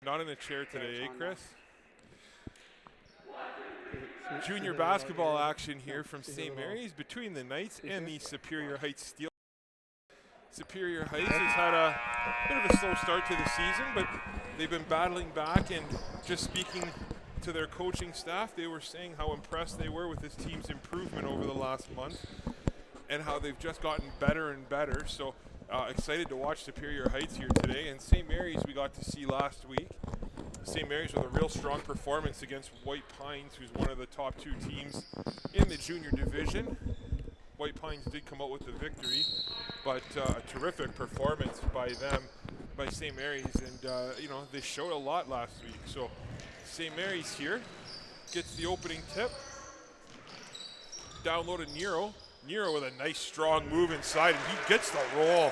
Not in a chair today, eh, Chris? Junior basketball action here from St. Mary's between the Knights and the Superior Heights Steel. Superior Heights has had a bit of a slow start to the season, but they've been battling back, and just speaking to their coaching staff, they were saying how impressed they were with this team's improvement over the last month and how they've just gotten better and better. So excited to watch Superior Heights here today. And St. Mary's we got to see last week. St. Mary's with a real strong performance against White Pines, who's one of the top two teams in the junior division. White Pines did come out with the victory, but a terrific performance by them, by St. Mary's, and you know, they showed a lot last week. So St. Mary's here gets the opening tip. Downloaded Nero. Nero with a nice strong move inside, and he gets the roll.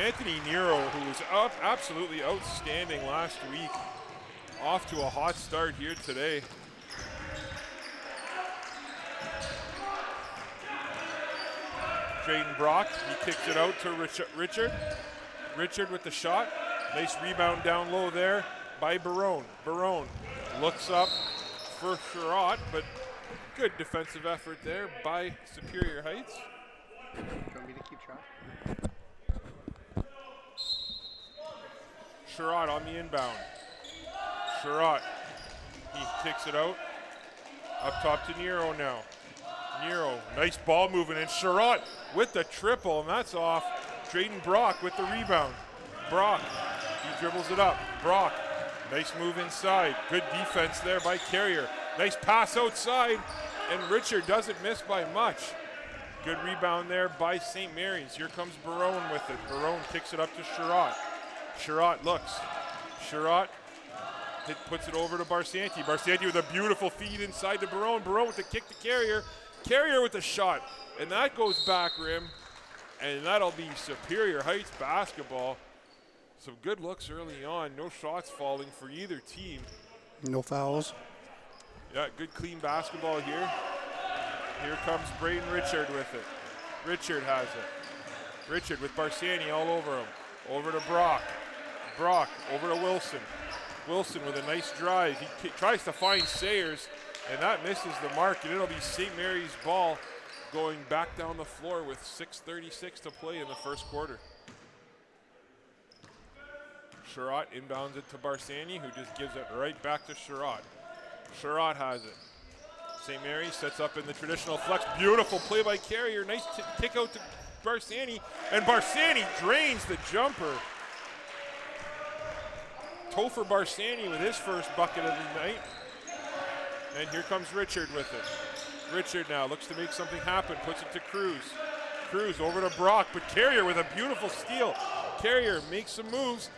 Anthony Nero, who was absolutely outstanding last week, off to a hot start here today. Jaden Brock, he kicks it out to Richard. Richard with the shot. Nice rebound down low there by Barone. Barone looks up for Sherratt, but good defensive effort there by Superior Heights. Do you want me to keep track? Sherratt on the inbound. Sherratt, he kicks it out. Up top to Nero now. Nero, nice ball movement, and Sherratt with the triple, and that's off. Drayden Brock with the rebound. Brock, he dribbles it up. Brock, nice move inside. Good defense there by Carrier. Nice pass outside, and Richard doesn't miss by much. Good rebound there by St. Mary's. Here comes Barone with it. Barone kicks it up to Sherratt. Sherratt looks. Sherratt puts it over to Barsanti. Barsanti with a beautiful feed inside to Barone. Barone with the kick to Carrier. Carrier with the shot, and that goes back rim, and that'll be Superior Heights basketball. Some good looks early on. No shots falling for either team. No fouls. Yeah, good clean basketball here. Here comes Braden Richard with it. Richard has it. Richard with Barsani all over him. Over to Brock. Brock over to Wilson. Wilson with a nice drive. He tries to find Sayers, and that misses the mark, and it'll be St. Mary's ball going back down the floor with 6:36 to play in the first quarter. Sherratt inbounds it to Barsani, who just gives it right back to Sherratt. Sherratt has it. St. Mary's sets up in the traditional flex. Beautiful play by Carrier. Nice kick out to Barsani, and Barsani drains the jumper. Topher Barsani with his first bucket of the night. And here comes Richard with it. Richard now looks to make something happen, puts it to Cruz. Cruz over to Brock, but Carrier with a beautiful steal. Carrier makes some moves.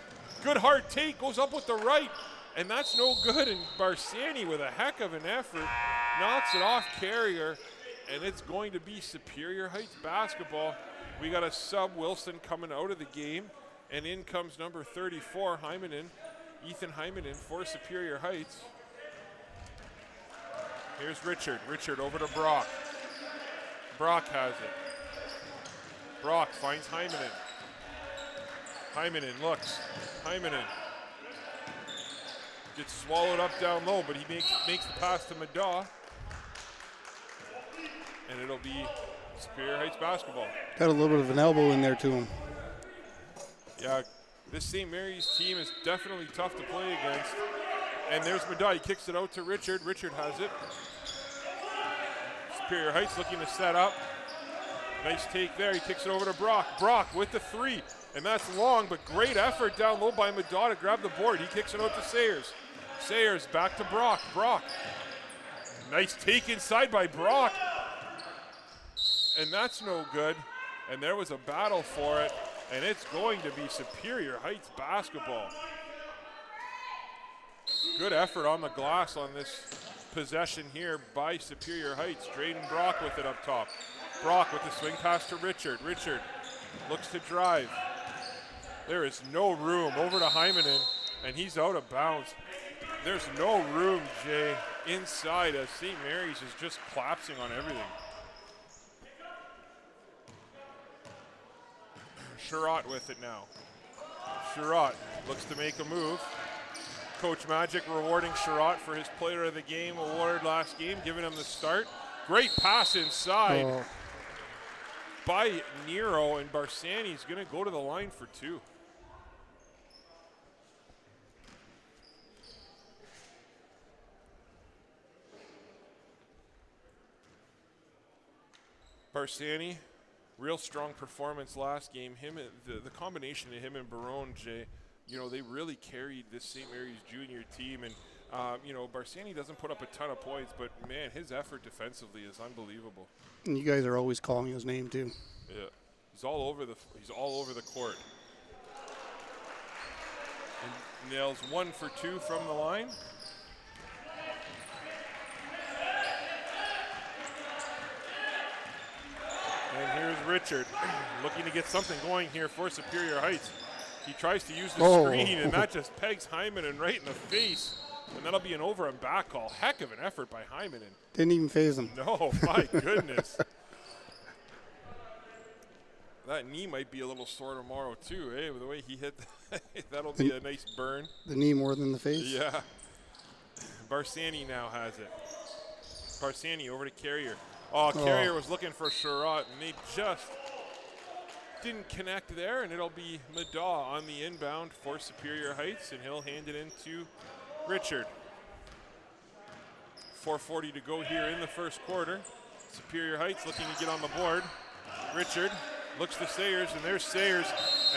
Good hard take, goes up with the right, and that's no good. And Barsani with a heck of an effort knocks it off Carrier, and it's going to be Superior Heights basketball. We got a sub Wilson coming out of the game, and in comes number 34, Hymanen. Ethan Hymanen for Superior Heights. Here's Richard. Richard over to Brock. Brock has it. Brock finds Hymanen. Hymanen looks. Hymanen gets swallowed up down low, but he makes the pass to Madaw. And it'll be Superior Heights basketball. Got a little bit of an elbow in there to him. Yeah, this St. Mary's team is definitely tough to play against. And there's Madaw. He kicks it out to Richard. Richard has it. Superior Heights looking to set up. Nice take there. He kicks it over to Brock. Brock with the three. And that's long, but great effort down low by Madaw to grab the board. He kicks it out to Sayers. Sayers back to Brock. Brock. Nice take inside by Brock. And that's no good. And there was a battle for it. And it's going to be Superior Heights basketball. Good effort on the glass on this possession here by Superior Heights. Drayden Brock with it up top. Brock with the swing pass to Richard. Richard looks to drive. There is no room. Over to Hymanen, and he's out of bounds. There's no room, Jay, inside as St. Mary's is just collapsing on everything. Sherratt with it now. Sherratt looks to make a move. Coach Magic rewarding Sherratt for his Player of the Game award last game, giving him the start. Great pass inside by Nero, and Barsani's going to go to the line for 2. Barsani, real strong performance last game. The combination of him and Barone, Jay, you know, they really carried this St. Mary's junior team. And, you know, Barsani doesn't put up a ton of points, but, man, his effort defensively is unbelievable. And you guys are always calling his name, too. Yeah. He's all over the court. And nails 1 for 2 from the line. And here's Richard looking to get something going here for Superior Heights. He tries to use the screen, and that just pegs Hymanen right in the face. And that'll be an over and back call. Heck of an effort by Hymanen. Didn't even phase him. No, my goodness. That knee might be a little sore tomorrow, too, eh? With the way he hit, that'll be a nice burn. The knee more than the face? Yeah. Barsani now has it. Barsani over to Carrier. Oh, Carrier was looking for Sherratt, and they just didn't connect there, and it'll be Madaw on the inbound for Superior Heights, and he'll hand it into Richard. 4:40 to go here in the first quarter. Superior Heights looking to get on the board. Richard looks to Sayers, and there's Sayers,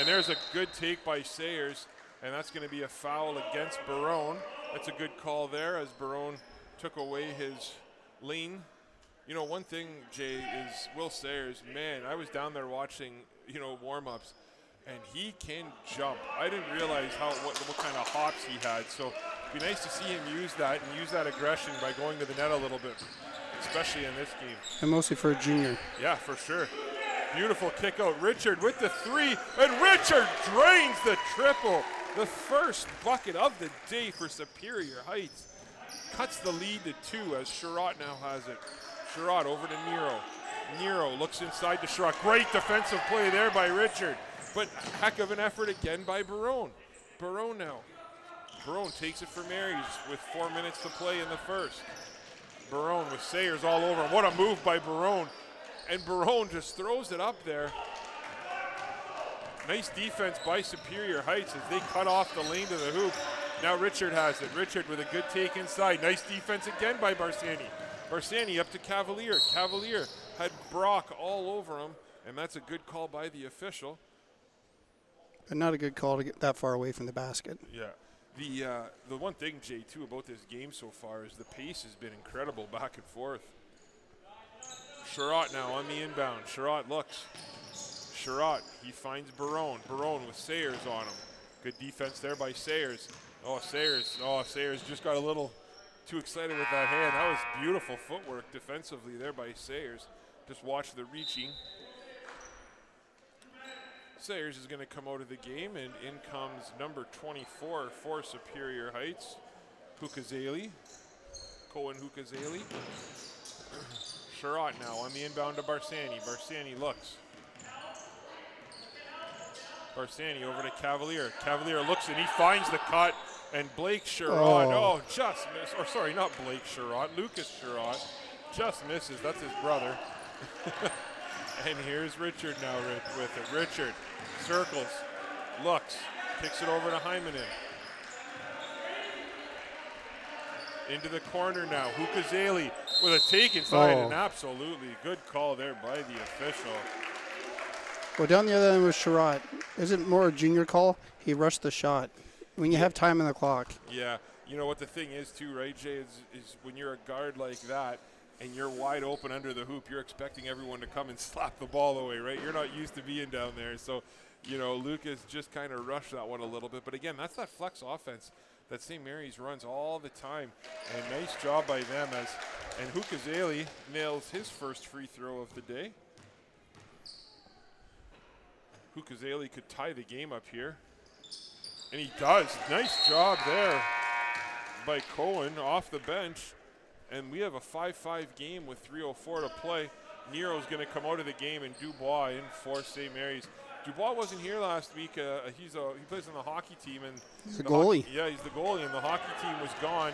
and there's a good take by Sayers, and that's going to be a foul against Barone. That's a good call there as Barone took away his lane. You know, one thing, Jay, is Will Sayers, man, I was down there watching, you know, warm-ups, and he can jump. I didn't realize what kind of hops he had, so it'd be nice to see him use that and use that aggression by going to the net a little bit, especially in this game. And mostly for a junior. Yeah, for sure. Beautiful kick out. Richard with the 3, and Richard drains the triple. The first bucket of the day for Superior Heights. Cuts the lead to 2 as Sherratt now has it. Sherratt over to Nero. Nero looks inside to Sherratt. Great defensive play there by Richard, but heck of an effort again by Barone. Barone now. Barone takes it for Marys with 4 minutes to play in the first. Barone with Sayers all over him. What a move by Barone. And Barone just throws it up there. Nice defense by Superior Heights as they cut off the lane to the hoop. Now Richard has it. Richard with a good take inside. Nice defense again by Barsani. Barsani up to Cavalier. Cavalier had Brock all over him, and that's a good call by the official. But not a good call to get that far away from the basket. Yeah. The one thing, Jay, too, about this game so far is the pace has been incredible back and forth. Sherratt now on the inbound. Sherratt looks. Sherratt, he finds Barone. Barone with Sayers on him. Good defense there by Sayers. Sayers just got a little too excited with that hand. That was beautiful footwork defensively there by Sayers. Just watch the reaching. Sayers is going to come out of the game, and in comes number 24 for Superior Heights, Hukazeli, Cohen Hukazeli. Sherratt now on the inbound to Barsani. Barsani looks. Barsani over to Cavalier. Cavalier looks and he finds the cut, and Blake Sherratt, just missed. Or sorry, not Blake Sherratt, Lucas Sherratt just misses. That's his brother. And here's Richard now with it. Richard circles, looks, kicks it over to Hymanen. Into the corner now. Hukazeli with a take inside, and absolutely good call there by the official. Well, down the other end was Sherratt. Is it more a junior call? He rushed the shot. When you have time on the clock. Yeah. You know what the thing is too, right, Jay, is when you're a guard like that and you're wide open under the hoop, you're expecting everyone to come and slap the ball away, right? You're not used to being down there. So, you know, Lucas just kind of rushed that one a little bit. But again, that's that flex offense that St. Mary's runs all the time. And nice job by them and Hukazeli nails his first free throw of the day. Hukazeli could tie the game up here. And he does. Nice job there by Cohen off the bench. And we have a 5-5 game with 3:04 to play. Nero's going to come out of the game, and Dubois in for St. Mary's. Dubois wasn't here last week. He plays on the hockey team, and he's a goalie. He's the goalie, and the hockey team was gone,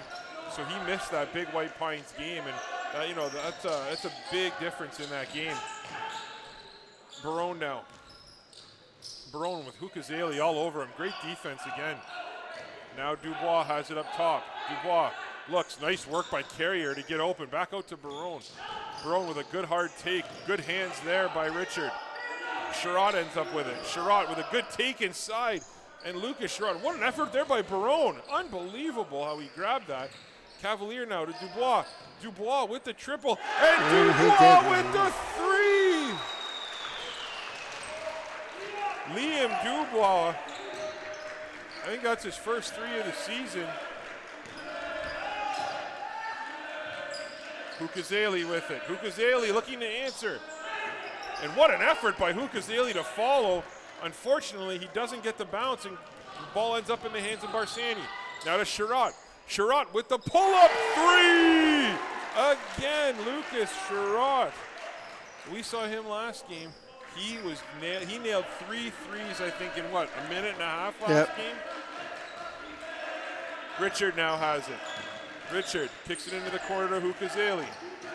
so he missed that big White Pines game, and that's a big difference in that game. Barone now. Barone with Hukazeli all over him. Great defense again. Now Dubois has it up top. Dubois looks, nice work by Carrier to get open. Back out to Barone. Barone with a good hard take. Good hands there by Richard. Sherrod ends up with it. Sherrod with a good take inside. And Lucas Sherrod. What an effort there by Barone. Unbelievable how he grabbed that. Cavalier now to Dubois. Dubois with the triple. And Dubois with the three. Liam Dubois. I think that's his first three of the season. Hukazeli with it. Hukazeli looking to answer. And what an effort by Hukazeli to follow. Unfortunately, he doesn't get the bounce, and the ball ends up in the hands of Barsani. Now to Sherrod. Sherrod with the pull-up three! Again, Lucas Sherrod. We saw him last game. He nailed 3 threes, I think, in what, a minute and a half last game? Richard now has it. Richard kicks it into the corner to Hukazeli.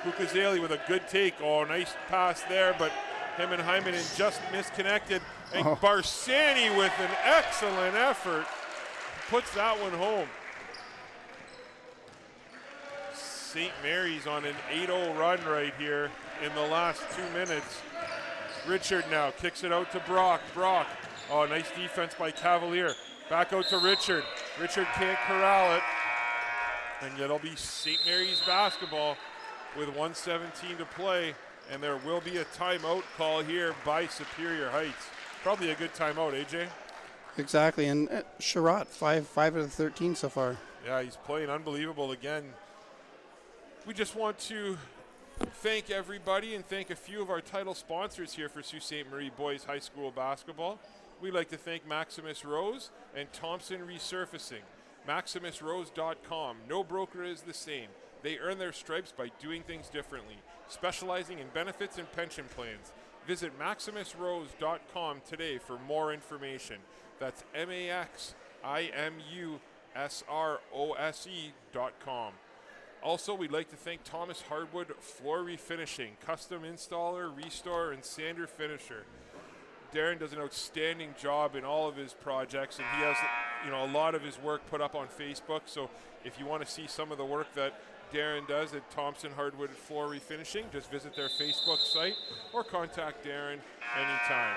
Hukazeli with a good take. Oh, nice pass there, but him and Hyman just misconnected. And Barsani with an excellent effort puts that one home. St. Mary's on an 8-0 run right here in the last 2 minutes. Richard now kicks it out to Brock. Brock, oh, nice defense by Cavalier. Back out to Richard. Richard can't corral it. And it'll be St. Mary's basketball with 1:17 to play. And there will be a timeout call here by Superior Heights. Probably a good timeout, AJ? Exactly, and Sherrod, 5 out of 13 so far. Yeah, he's playing unbelievable again. We just want to thank everybody and thank a few of our title sponsors here for Sault Ste. Marie Boys High School Basketball. We'd like to thank Maximus Rose and Thompson Resurfacing. MaximusRose.com. No broker is the same. They earn their stripes by doing things differently, specializing in benefits and pension plans. Visit MaximusRose.com today for more information. That's MaximusRose.com. Also, we'd like to thank Thomas Hardwood Floor Refinishing, custom installer, restore, and sander finisher. Darren does an outstanding job in all of his projects, and he has, a lot of his work put up on Facebook. So if you want to see some of the work that Darren does at Thompson Hardwood Floor Refinishing, just visit their Facebook site or contact Darren anytime.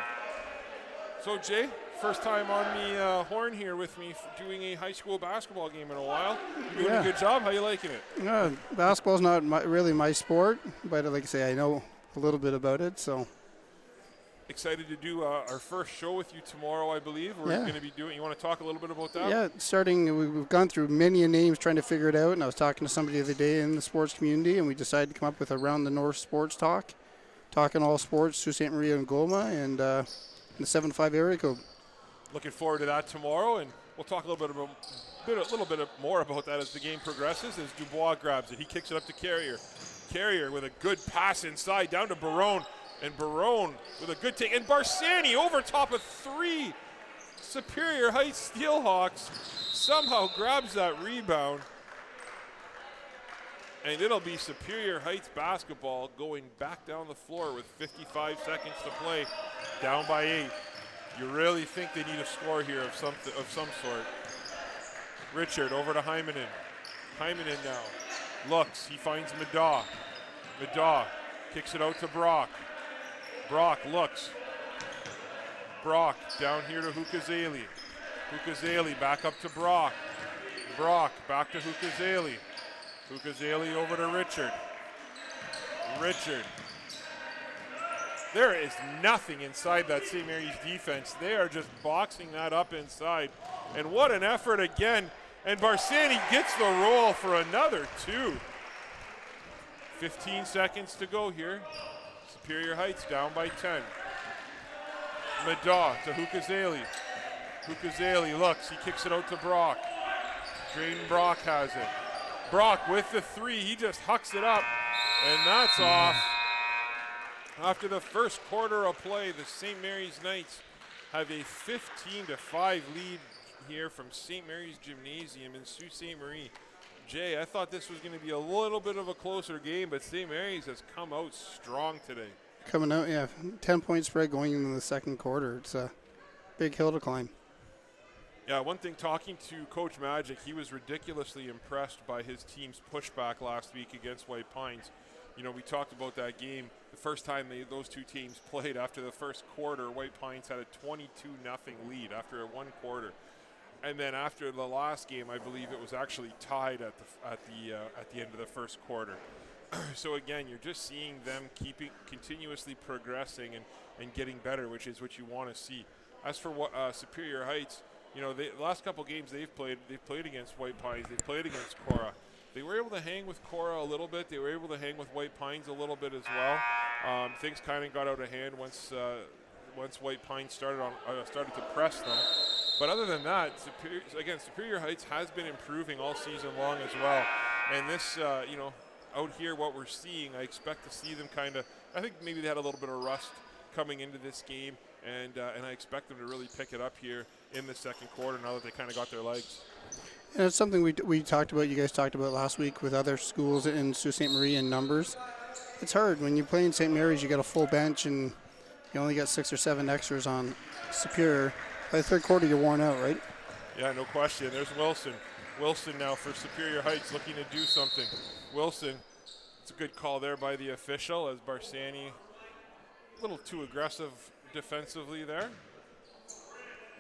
So Jay, first time on the horn here with me doing a high school basketball game in a while. You're doing a good job. How you liking it? Yeah, basketball's not really my sport, but like I say, I know a little bit about it. So excited to do our first show with you tomorrow, I believe. We're going to be doing. You want to talk a little bit about that? Yeah, we've gone through many names trying to figure it out, and I was talking to somebody the other day in the sports community, and we decided to come up with Around the North Sports Talk, talking all sports, Sault Ste. Marie and Goma, and the 7-5 area code. Looking forward to that tomorrow, and we'll talk a little bit more about that as the game progresses. As Dubois grabs it, he kicks it up to Carrier. Carrier with a good pass inside down to Barone. And Barone with a good take. And Barsani over top of 3. Superior Heights Steelhawks somehow grabs that rebound. And it'll be Superior Heights basketball going back down the floor with 55 seconds to play. Down by 8. You really think they need a score here of some sort. Richard over to Hymanen. Hymanen now looks. He finds Madaw. Madaw kicks it out to Brock. Brock looks. Brock down here to Hukazeli. Hukazeli back up to Brock. Brock back to Hukazeli. Hukazeli over to Richard. Richard. There is nothing inside that St. Mary's defense. They are just boxing that up inside. And what an effort again. And Barsani gets the roll for another 2. 15 seconds to go here. Superior Heights down by 10. Madaw to Hukazeli. Hukazeli looks. He kicks it out to Brock. Drayden Brock has it. Brock with the 3. He just hucks it up. And that's off. After the first quarter of play, the St. Mary's Knights have a 15-5 lead here from St. Mary's Gymnasium in Sault Ste. Marie. Jay, I thought this was going to be a little bit of a closer game, but St. Mary's has come out strong today. Coming out, yeah, 10-point spread going into the second quarter. It's a big hill to climb. Yeah, one thing, talking to Coach Magic, he was ridiculously impressed by his team's pushback last week against White Pines. You know, we talked about that game. The first time those two teams played, after the first quarter, White Pines had a 22-0 lead after one quarter. And then after the last game, I believe it was actually tied at the end of the first quarter. So again, you're just seeing them continuously progressing and getting better, which is what you want to see. As for Superior Heights, you know, the last couple games they've played against White Pines, they've played against Cora. They were able to hang with Cora a little bit. They were able to hang with White Pines a little bit as well. Things kind of got out of hand once White Pines started to press them. But other than that, Superior Heights has been improving all season long as well. And this, you know, out here, what we're seeing, I expect to see them kind of, I think maybe they had a little bit of rust coming into this game, and I expect them to really pick it up here in the second quarter now that they kind of got their legs. And it's something we talked about, you guys talked about last week with other schools in Sault Ste. Marie in numbers. It's hard. When you play in St. Mary's, you got a full bench, and you only got 6 or 7 extras on Superior. By the third quarter, you're worn out, right? Yeah, no question. There's Wilson. Wilson now for Superior Heights looking to do something. Wilson, it's a good call there by the official as Barsani, a little too aggressive defensively there.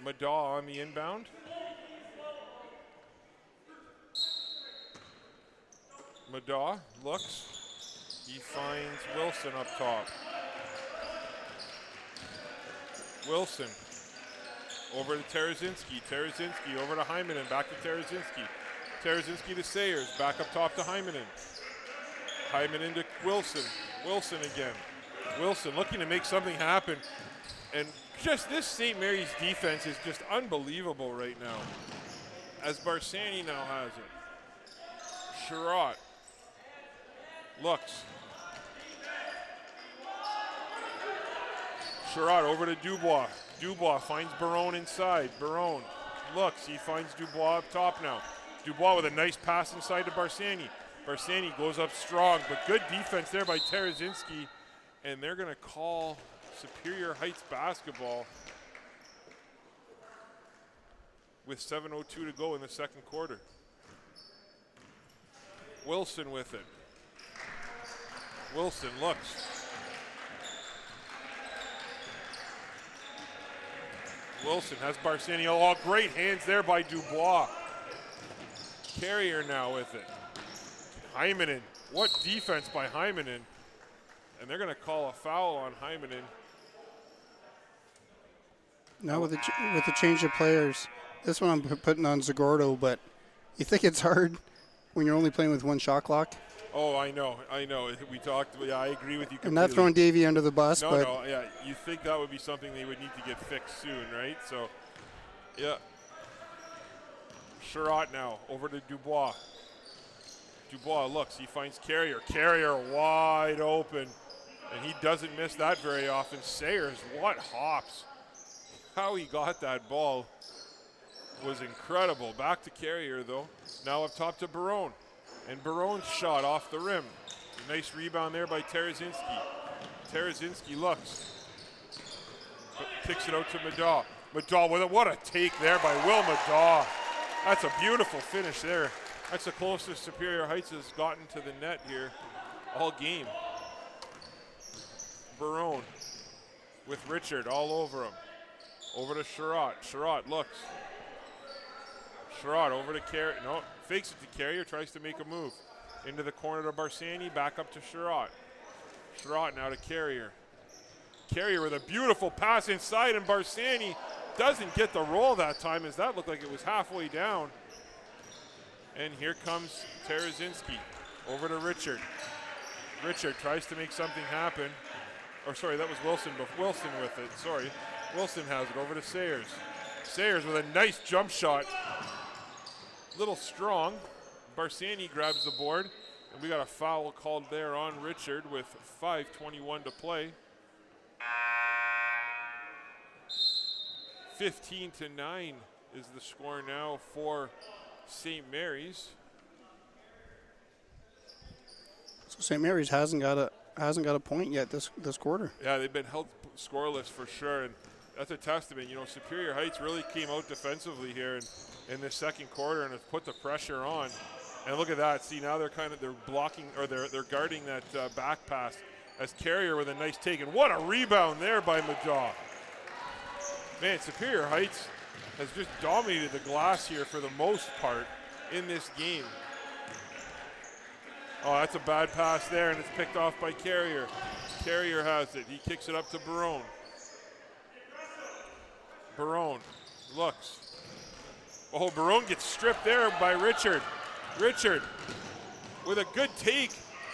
Madaw on the inbound. Madaw looks. He finds Wilson up top. Wilson over to Tarazinski. Tarazinski over to Hymanen. Back to Tarazinski. Tarazinski to Sayers. Back up top to Hymanen. Hymanen to Wilson. Wilson again. Wilson looking to make something happen. And just this St. Mary's defense is just unbelievable right now. As Barsani now has it. Sherratt looks. Sherratt over to Dubois. Dubois finds Barone inside. Barone looks. He finds Dubois up top now. Dubois with a nice pass inside to Barsani. Barsani goes up strong, but good defense there by Tarazinski. And they're going to call Superior Heights basketball with 7:02 to go in the second quarter. Wilson with it. Wilson looks. Wilson has Barsani. Oh, great hands there by Dubois. Carrier now with it. Hymanen. What defense by Hymanen. And they're going to call a foul on Hymanen. Now with the change of players, this one I'm putting on Zagordo, but you think it's hard when you're only playing with one shot clock? Oh, I know. We talked. Yeah, I agree with you completely. I'm not throwing Davey under the bus, no, but no, yeah. You think that would be something they would need to get fixed soon, right? So, yeah. Sherratt now over to Dubois. Dubois looks. He finds Carrier. Carrier wide open, and he doesn't miss that very often. Sayers, what hops! How he got that ball was incredible. Back to Carrier though. Now up top to Barone. And Barone's shot off the rim. A nice rebound there by Tarazinski. Tarazinski looks. Kicks it out to Madaw. Madaw with it. What a take there by Will Madaw. That's a beautiful finish there. That's the closest Superior Heights has gotten to the net here all game. Barone with Richard all over him. Over to Sherratt. Sherratt looks. Sherratt over to Carrier. No, fakes it to Carrier, tries to make a move. Into the corner to Barsani, back up to Sherratt. Sherratt now to Carrier. Carrier with a beautiful pass inside, and Barsani doesn't get the roll that time, as that looked like it was halfway down. And here comes Tarazinski over to Richard. Richard tries to make something happen. Or sorry, that was Wilson, but Wilson with it, sorry. Wilson has it over to Sayers. Sayers with a nice jump shot. Little strong. Barsani grabs the board, and we got a foul called there on Richard with 5:21 to play. 15-9 is the score now for St. Mary's. So St. Mary's hasn't got a point yet this quarter. Yeah, they've been held scoreless for sure, and that's a testament. You know, Superior Heights really came out defensively here in this second quarter and have put the pressure on. And look at that. See, now they're blocking, or they're guarding that back pass as Carrier with a nice take. And what a rebound there by Madaw. Man, Superior Heights has just dominated the glass here for the most part in this game. Oh, that's a bad pass there, and it's picked off by Carrier. Carrier has it. He kicks it up to Barone. Barone looks. Oh, Barone gets stripped there by Richard. Richard with a good take,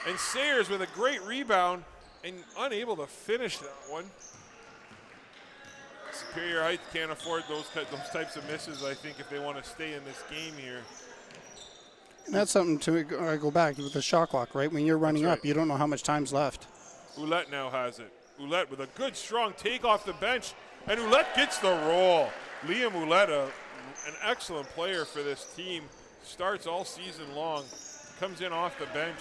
and Sayers with a great rebound and unable to finish that one. Superior Heights can't afford those types of misses, I think, if they want to stay in this game here. And that's something to go back with the shot clock, right? When you're running up, you don't know how much time's left. Ouellette now has it. Ouellette with a good, strong take off the bench, and Ouellette gets the roll. Liam Ouellette, an excellent player for this team, starts all season long, comes in off the bench,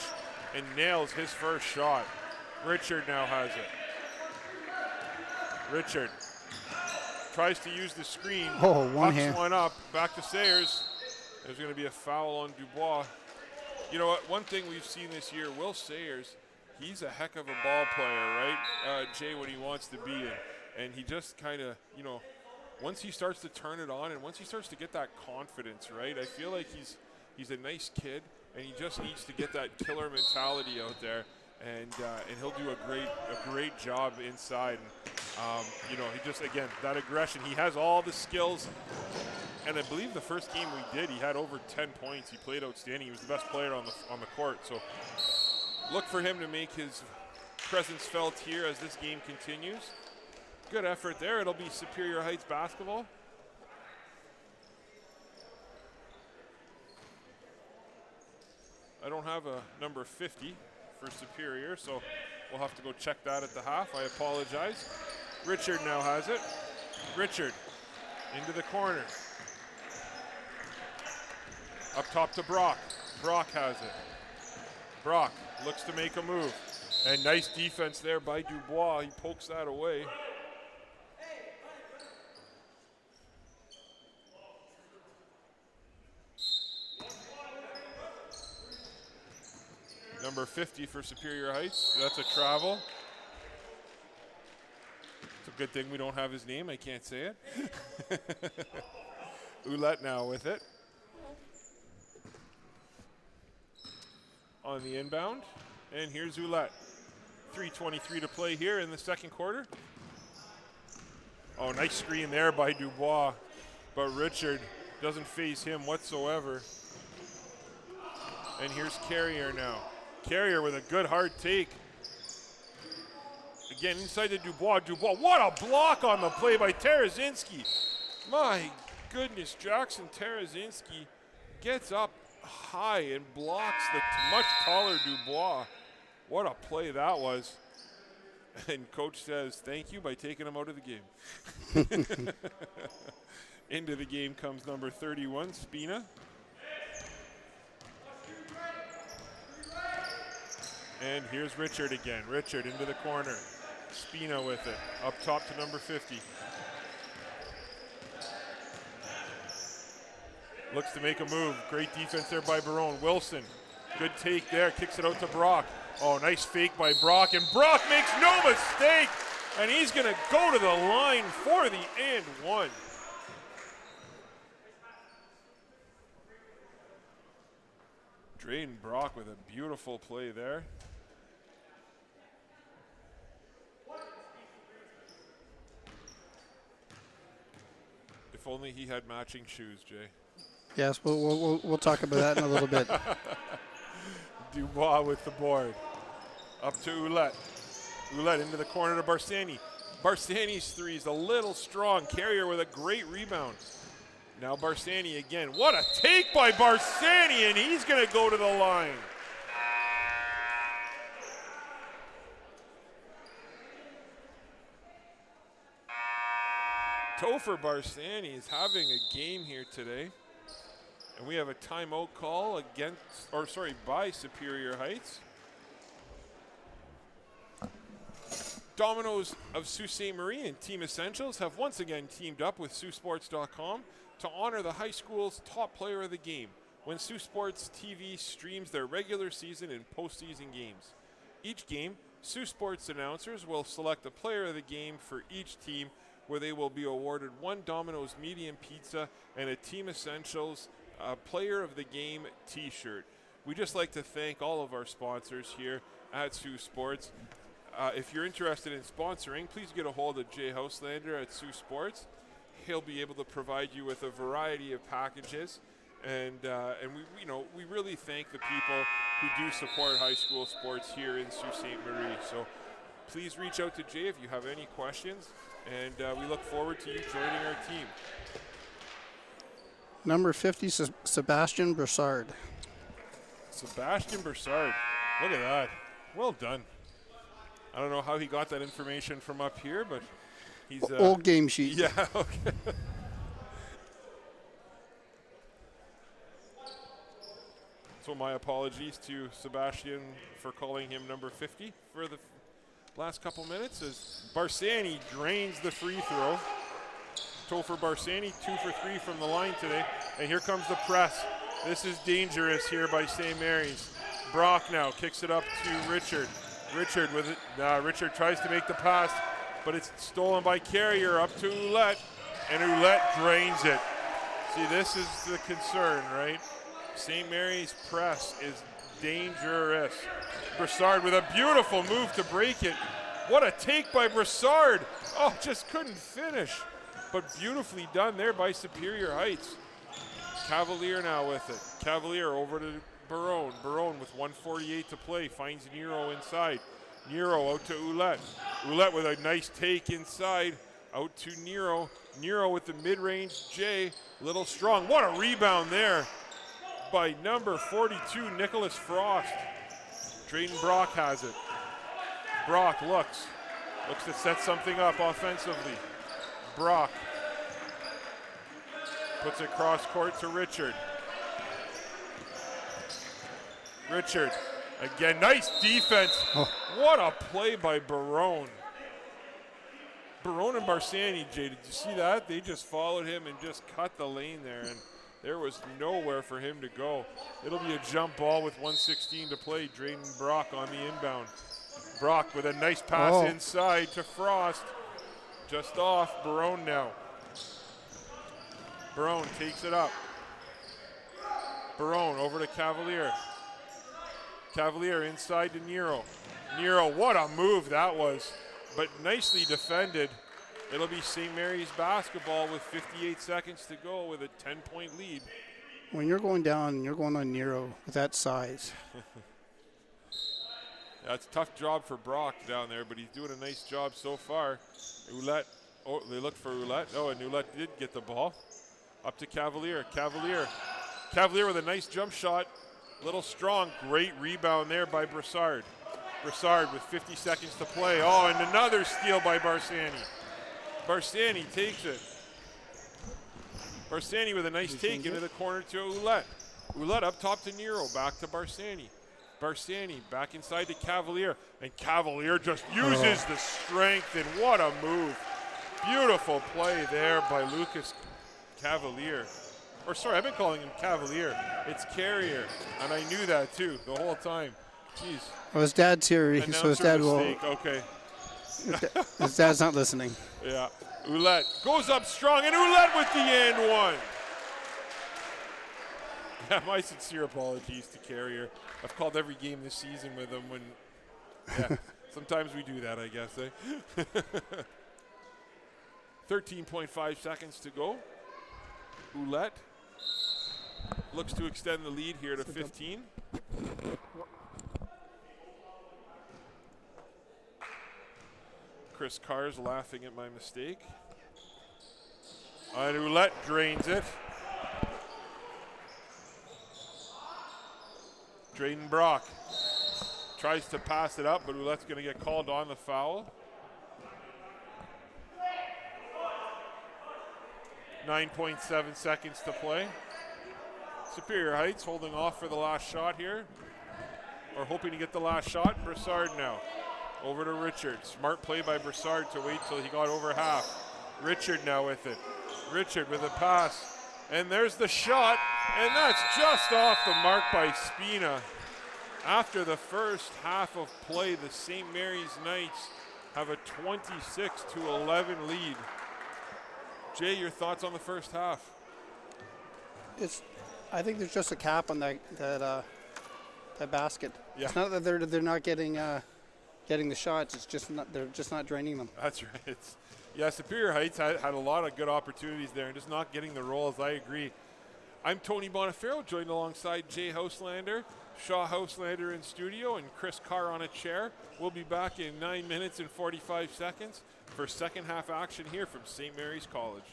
and nails his first shot. Richard now has it. Richard tries to use the screen. Oh, one hand. One up, back to Sayers. There's going to be a foul on Dubois. You know what? One thing we've seen this year, Will Sayers, he's a heck of a ball player, right, Jay, when he wants to be in. And he just kind of, you know, once he starts to turn it on and once he starts to get that confidence, right, I feel like he's a nice kid, and he just needs to get that killer mentality out there. And he'll do a great job inside. And, you know, he just, again, that aggression. He has all the skills. And I believe the first game we did, he had over 10 points. He played outstanding. He was the best player on the court. So look for him to make his presence felt here as this game continues. Good effort there. It'll be Superior Heights basketball. I don't have a number 50 for Superior, so we'll have to go check that at the half. I apologize. Richard now has it. Richard into the corner. Up top to Brock. Brock has it. Brock looks to make a move. And nice defense there by Dubois. He pokes that away. Number 50 for Superior Heights. That's a travel. It's a good thing we don't have his name. I can't say it. Ouellette now with it. On the inbound. And here's Ouellette. 3:23 to play here in the second quarter. Oh, nice screen there by Dubois. But Richard doesn't face him whatsoever. And here's Carrier now. Carrier with a good hard take. Again, inside to Dubois. Dubois, what a block on the play by Tarazinski. My goodness, Jackson Tarazinski gets up high and blocks the much taller Dubois. What a play that was. And coach says, thank you by taking him out of the game. Into the game comes number 31, Spina. And here's Richard again. Richard into the corner. Spina with it. Up top to number 50. Looks to make a move. Great defense there by Barone. Wilson. Good take there. Kicks it out to Brock. Oh, nice fake by Brock. And Brock makes no mistake. And he's going to go to the line for the and one. Drayden Brock with a beautiful play there. If only he had matching shoes, Jay. Yes, we'll talk about that in a little bit. Dubois with the board. Up to Ouellette. Ouellette into the corner to Barsani. Barsani's three is a little strong. Carrier with a great rebound. Now Barsani again. What a take by Barsani, and he's going to go to the line. Topher Barsani is having a game here today. And we have a timeout call by Superior Heights. Dominoes of Sault Ste. Marie and Team Essentials have once again teamed up with Saultsports.com to honor the high school's top player of the game when Saultsports TV streams their regular season and postseason games. Each game, Saultsports announcers will select a player of the game for each team, where they will be awarded one Domino's medium pizza and a Team Essentials player of the game t-shirt. We just like to thank all of our sponsors here at Sault Sports. If you're interested in sponsoring, please get a hold of Jay Houselander at Sault Sports. He'll be able to provide you with a variety of packages, and we really thank the people who do support high school sports here in Sault Ste. Marie. So please reach out to Jay if you have any questions, and we look forward to you joining our team. Number 50, Sebastian Broussard. Sebastian Broussard. Look at that. Well done. I don't know how he got that information from up here, but he's... old game sheet. Yeah, okay. So my apologies to Sebastian for calling him number 50 for the last couple minutes as Barsani drains the free throw. Topher Barsani 2 for 3 from the line today. And here comes the press. This is dangerous here by St. Mary's. Brock now kicks it up to Richard. Richard with it. Richard tries to make the pass, but it's stolen by Carrier up to Ouellette. And Ouellette drains it. See, this is the concern, right? St. Mary's press is dangerous. Broussard with a beautiful move to break it. What a take by Broussard. Oh, just couldn't finish. But beautifully done there by Superior Heights. Cavalier now with it. Cavalier over to Barone. Barone with 1:48 to play finds Nero inside. Nero out to Ouellette. Ouellette with a nice take inside. Out to Nero. Nero with the mid-range J. Little strong. What a rebound there by number 42, Nicholas Frost. Drayden Brock has it. Brock looks to set something up offensively. Brock puts it cross court to Richard. Richard, again, nice defense. Oh. What a play by Barone. Barone and Barsani, Jay, did you see that? They just followed him and just cut the lane there, and there was nowhere for him to go. It'll be a jump ball with 1:16 to play. Drayden Brock on the inbound. Brock with a nice pass inside to Frost. Just off. Barone now. Barone takes it up. Barone over to Cavalier. Cavalier inside to Nero. Nero, what a move that was, but nicely defended. It'll be St. Mary's basketball with 58 seconds to go with a 10-point lead. When you're going down and you're going on Nero with that size. That's a tough job for Brock down there, but he's doing a nice job so far. Ouellette, they look for Ouellette. Oh, and Ouellette did get the ball. Up to Cavalier. Cavalier with a nice jump shot. Little strong. Great rebound there by Broussard. Broussard with 50 seconds to play. Oh, and another steal by Barsani. Barsani takes it. Barsani with a nice take into the corner to Ouellette. Ouellette up top to Nero. Back to Barsani. Barsani back inside to Cavalier. And Cavalier just uses the strength, and what a move. Beautiful play there by Lucas Cavalier. Or sorry, I've been calling him Cavalier. It's Carrier. And I knew that too the whole time. Jeez. Well, his dad's here, so his dad mistake. Okay. His dad's not listening. Yeah. Ouellette goes up strong, and Ouellette with the and one. Yeah, my sincere apologies to Carrier. I've called every game this season with him when, yeah, sometimes we do that, I guess, eh? 13.5 seconds to go. Ouellette looks to extend the lead here to 15. Chris Carr's laughing at my mistake. And Ouellette drains it. Drayden Brock tries to pass it up, but Ouellette's going to get called on the foul. 9.7 seconds to play. Superior Heights holding off for the last shot here, or hoping to get the last shot. Broussard now over to Richard. Smart play by Broussard to wait till he got over half. Richard now with it. Richard with a pass, and there's the shot, and that's just off the mark by Spina. After the first half of play, the St. Mary's Knights have a 26-11 lead. Jay, your thoughts on the first half? I think there's just a cap on that basket. Yeah. It's not that they're not getting the shots. It's just they're just not draining them. That's right. Yeah, Superior Heights had a lot of good opportunities there and just not getting the rolls. I agree. I'm Tony Bonifero, joined alongside Jay Houselander, Shaw Houselander in studio, and Chris Carr on a chair. We'll be back in 9 minutes and 45 seconds for second half action here from St. Mary's College.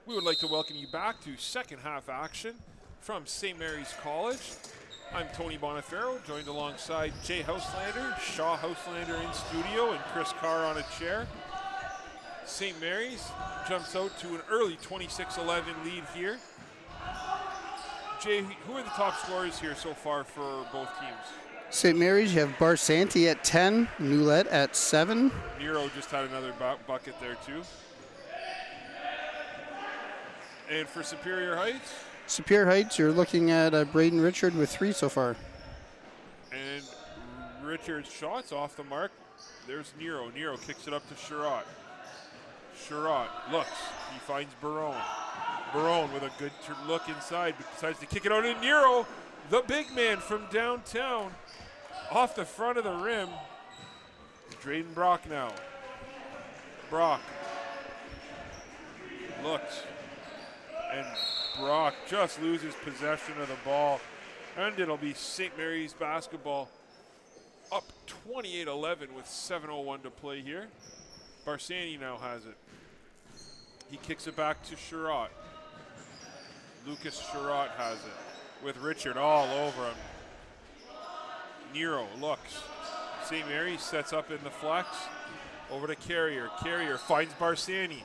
We would like to welcome you back to second half action from St. Mary's College. I'm Tony Bonifero, joined alongside Jay Houselander, Shaw Houselander in studio, and Chris Carr on a chair. St. Mary's jumps out to an early 26-11 lead here. Jay, who are the top scorers here so far for both teams? St. Mary's, you have Barsanti at 10, Newlet at 7. Nero just had another bucket there too. And for Superior Heights? Superior Heights, you're looking at Braden Richard with 3 so far. And Richard's shot's off the mark. There's Nero. Nero kicks it up to Sherratt. Sherratt looks. He finds Barone. Barone with a good look inside, but decides to kick it out to Nero, the big man from downtown, off the front of the rim. Drayden Brock now. Brock looks. And Brock just loses possession of the ball. And it'll be St. Mary's basketball up 28-11 with 7:01 to play here. Barsani now has it. He kicks it back to Sherratt. Lucas Sherratt has it with Richard all over him. Nero looks. St. Mary's sets up in the flex. Over to Carrier. Carrier finds Barsani.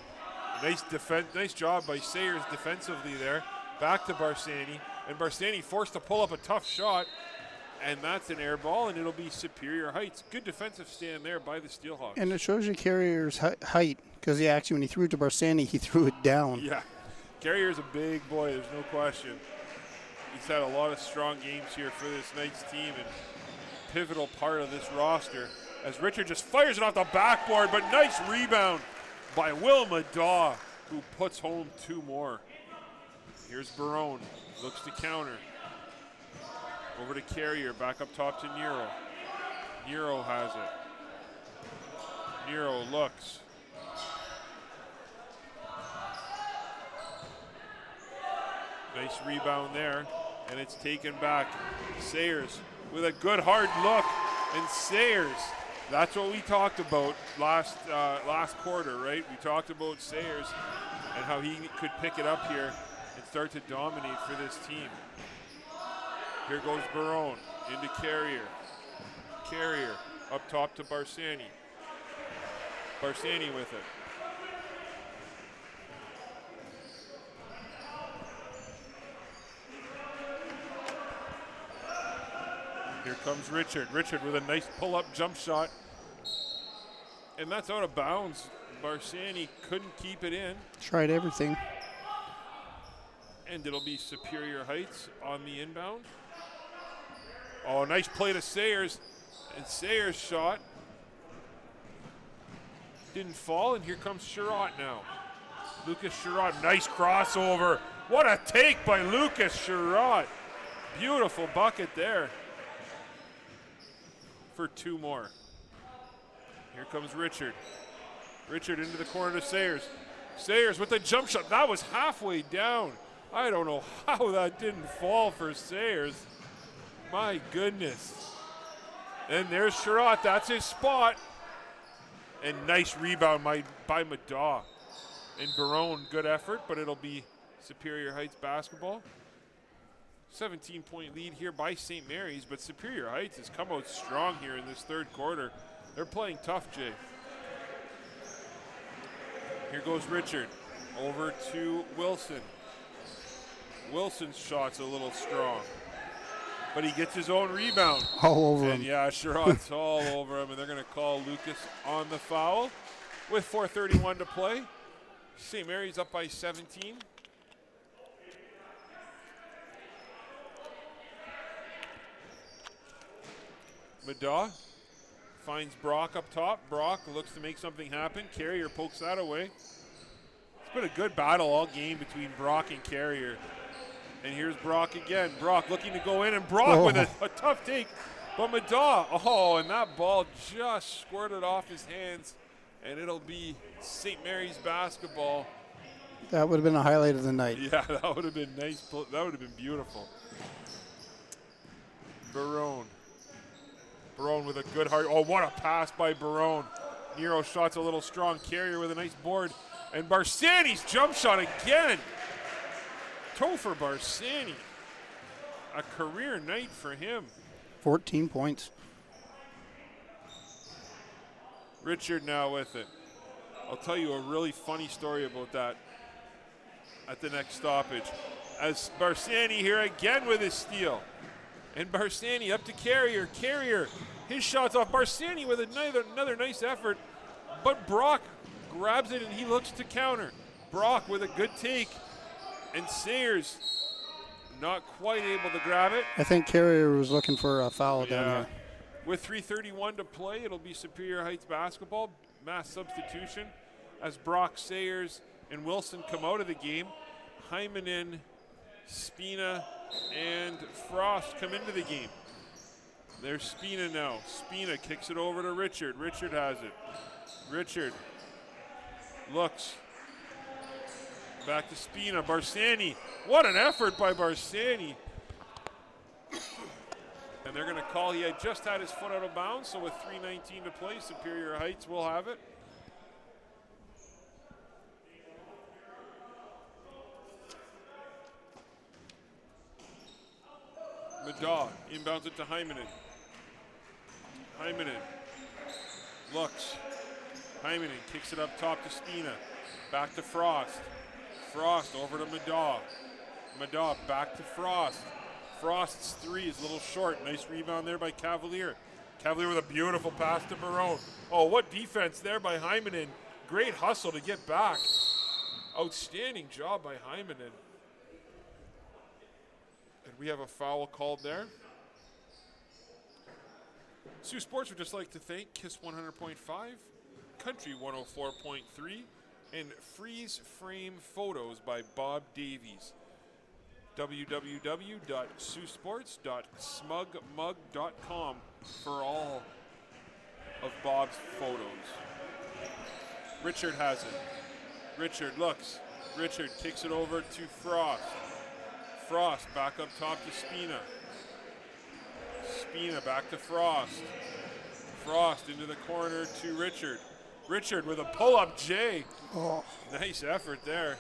Nice job by Sayers defensively there. Back to Barsani. And Barsani forced to pull up a tough shot. And that's an air ball, and it'll be Superior Heights. Good defensive stand there by the Steelhawks. And it shows you Carrier's height, because he actually, when he threw it to Barsani, he threw it down. Yeah. Carrier's a big boy, there's no question. He's had a lot of strong games here for this Knights team and pivotal part of this roster. As Richard just fires it off the backboard, but nice rebound by Will Madaw, who puts home 2 more. Here's Barone, looks to counter. Over to Carrier, back up top to Nero. Nero has it. Nero looks. Nice rebound there, and it's taken back. Sayers with a good hard look, and Sayers, that's what we talked about last quarter, right? We talked about Sayers and how he could pick it up here and start to dominate for this team. Here goes Barone into Carrier. Carrier up top to Barsani. Barsani with it. Here comes Richard. Richard with a nice pull-up jump shot. And that's out of bounds. Barsani couldn't keep it in. Tried everything. And it'll be Superior Heights on the inbound. Oh, nice play to Sayers. And Sayers' shot didn't fall, and here comes Sherratt now. Lucas Sherratt, nice crossover. What a take by Lucas Sherratt. Beautiful bucket there for 2 more. Here comes Richard. Richard into the corner to Sayers. Sayers with the jump shot. That was halfway down. I don't know how that didn't fall for Sayers. My goodness. And there's Sherratt. That's his spot. And nice rebound by Madaw. And Barone, good effort, but it'll be Superior Heights basketball. 17-point lead here by St. Mary's, but Superior Heights has come out strong here in this 3rd quarter. They're playing tough, Jay. Here goes Richard. Over to Wilson. Wilson's shot's a little strong, but he gets his own rebound. All over him. Yeah, Sherratt's all over him, and they're going to call Lucas on the foul with 4:31 to play. St. Mary's up by 17. Madaw finds Brock up top. Brock looks to make something happen. Carrier pokes that away. It's been a good battle all game between Brock and Carrier. And here's Brock again. Brock looking to go in, and Brock with a tough take. But Madaw, and that ball just squirted off his hands, and it'll be St. Mary's basketball. That would have been a highlight of the night. Yeah, that would have been nice. That would have been beautiful. Barone. Barone with a good heart. Oh, what a pass by Barone. Nero shot's a little strong. Carrier with a nice board. And Barsani's jump shot again. Topher Barsani. A career night for him. 14 points. Richard now with it. I'll tell you a really funny story about that at the next stoppage. As Barsani here again with his steal. And Barsani up to Carrier. Carrier, his shot's off. Barsani with another nice effort. But Brock grabs it and he looks to counter. Brock with a good take. And Sayers not quite able to grab it. I think Carrier was looking for a foul down here. With 3:31 to play, it'll be Superior Heights basketball. Mass substitution as Brock, Sayers, and Wilson come out of the game. Hymanen, Spina, and Frost come into the game. There's Spina now. Spina kicks it over to Richard. Richard has it. Richard looks. Back to Spina. Barsani. What an effort by Barsani. And they're going to call. He had just had his foot out of bounds, so with 3:19 to play, Superior Heights will have it. Madaw inbounds it to Hymanen. Hymanen looks. Hymanen kicks it up top to Spina. Back to Frost. Frost over to Madaw. Madaw back to Frost. Frost's three is a little short. Nice rebound there by Cavalier. Cavalier with a beautiful pass to Barone. Oh, what defense there by Hymanen. Great hustle to get back. Outstanding job by Hymanen. And we have a foul called there. Sault Sports would just like to thank KISS 100.5, Country 104.3, and Freeze Frame Photos by Bob Davies. www.saultsports.smugmug.com for all of Bob's photos. Richard has it. Richard looks. Richard kicks it over to Frost. Frost back up top to Spina. Spina back to Frost. Frost into the corner to Richard. Richard with a pull-up J. Oh. Nice effort there.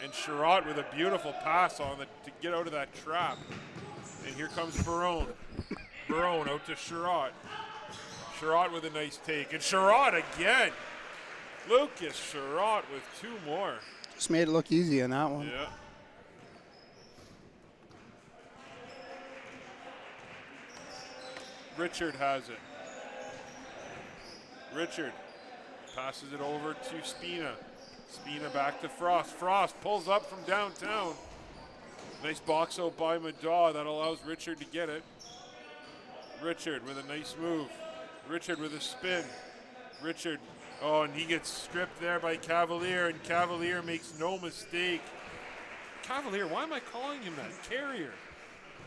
And Sherratt with a beautiful pass on it to get out of that trap. And here comes Barone. Barone out to Sherratt. Sherratt with a nice take. And Sherratt again. Lucas Sherratt with two more. Just made it look easy on that one. Yeah. Richard has it. Richard passes it over to Spina. Spina back to Frost. Frost pulls up from downtown. Nice box out by Madaw. That allows Richard to get it. Richard with a nice move. Richard with a spin. Richard, oh, and he gets stripped there by Cavalier, and Cavalier makes no mistake. Cavalier, why am I calling him that? Carrier.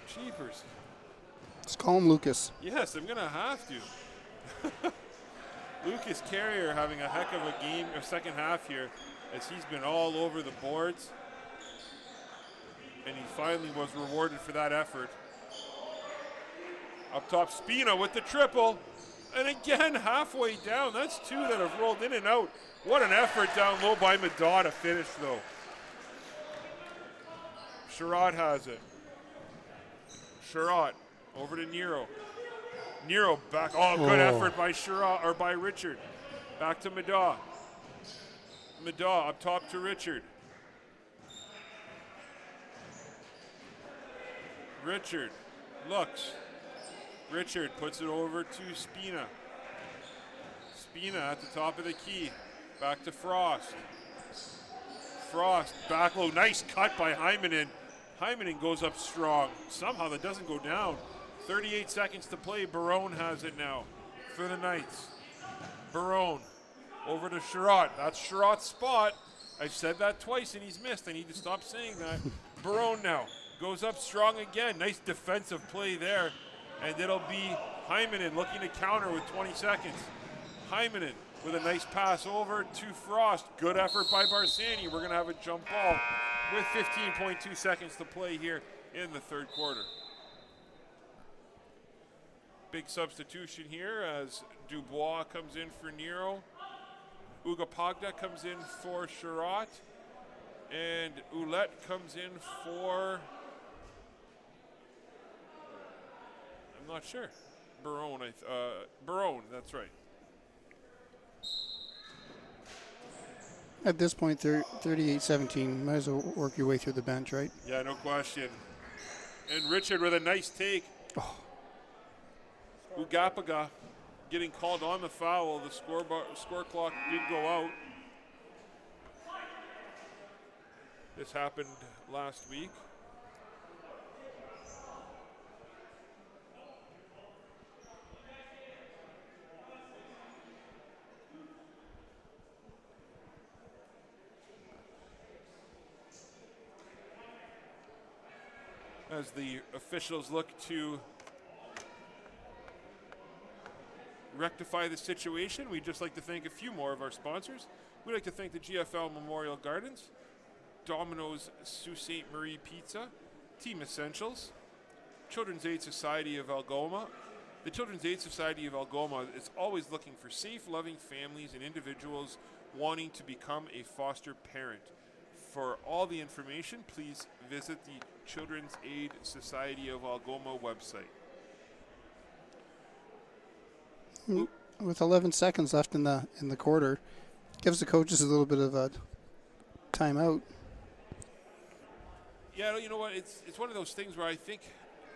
Cheapers. Let's call him Lucas. Yes, I'm going to have to. Lucas Carrier having a heck of a game, or second half here, as he's been all over the boards. And he finally was rewarded for that effort. Up top, Spina with the triple. And again, halfway down. That's two that have rolled in and out. What an effort down low by Madaw to finish, though. Sherratt has it. Sherratt over to Nero. Nero back. Oh, good effort by Sherratt, or by Richard. Back to Madaw. Madaw up top to Richard. Richard looks. Richard puts it over to Spina. Spina at the top of the key. Back to Frost. Frost back low. Nice cut by Hymanen. Hymanen goes up strong. Somehow that doesn't go down. 38 seconds to play. Barone has it now for the Knights. Barone over to Sherratt. That's Sherratt's spot. I've said that twice and he's missed. I need to stop saying that. Barone now goes up strong again. Nice defensive play there. And it'll be Hymanen looking to counter with 20 seconds. Hymanen with a nice pass over to Frost. Good effort by Barsani. We're going to have a jump ball with 15.2 seconds to play here in the third quarter. Big substitution here as Dubois comes in for Nero. Ugapagda comes in for Sherratt. And Ouellette comes in for, I'm not sure. Barone, Barone, that's right. At this point, 38-17. Might as well work your way through the bench, right? Yeah, no question. And Richard with a nice take. Oh. Ugapaga getting called on the foul. The score clock did go out. This happened last week. As the officials look to rectify the situation, we'd just like to thank a few more of our sponsors. We'd like to thank the GFL Memorial Gardens, Domino's Sault Ste. Marie Pizza, Team Essentials, Children's Aid Society of Algoma. The Children's Aid Society of Algoma is always looking for safe, loving families and individuals wanting to become a foster parent. For all the information, please visit the Children's Aid Society of Algoma website. With 11 seconds left in the quarter, gives the coaches a little bit of a timeout. Yeah, you know what? It's one of those things where I think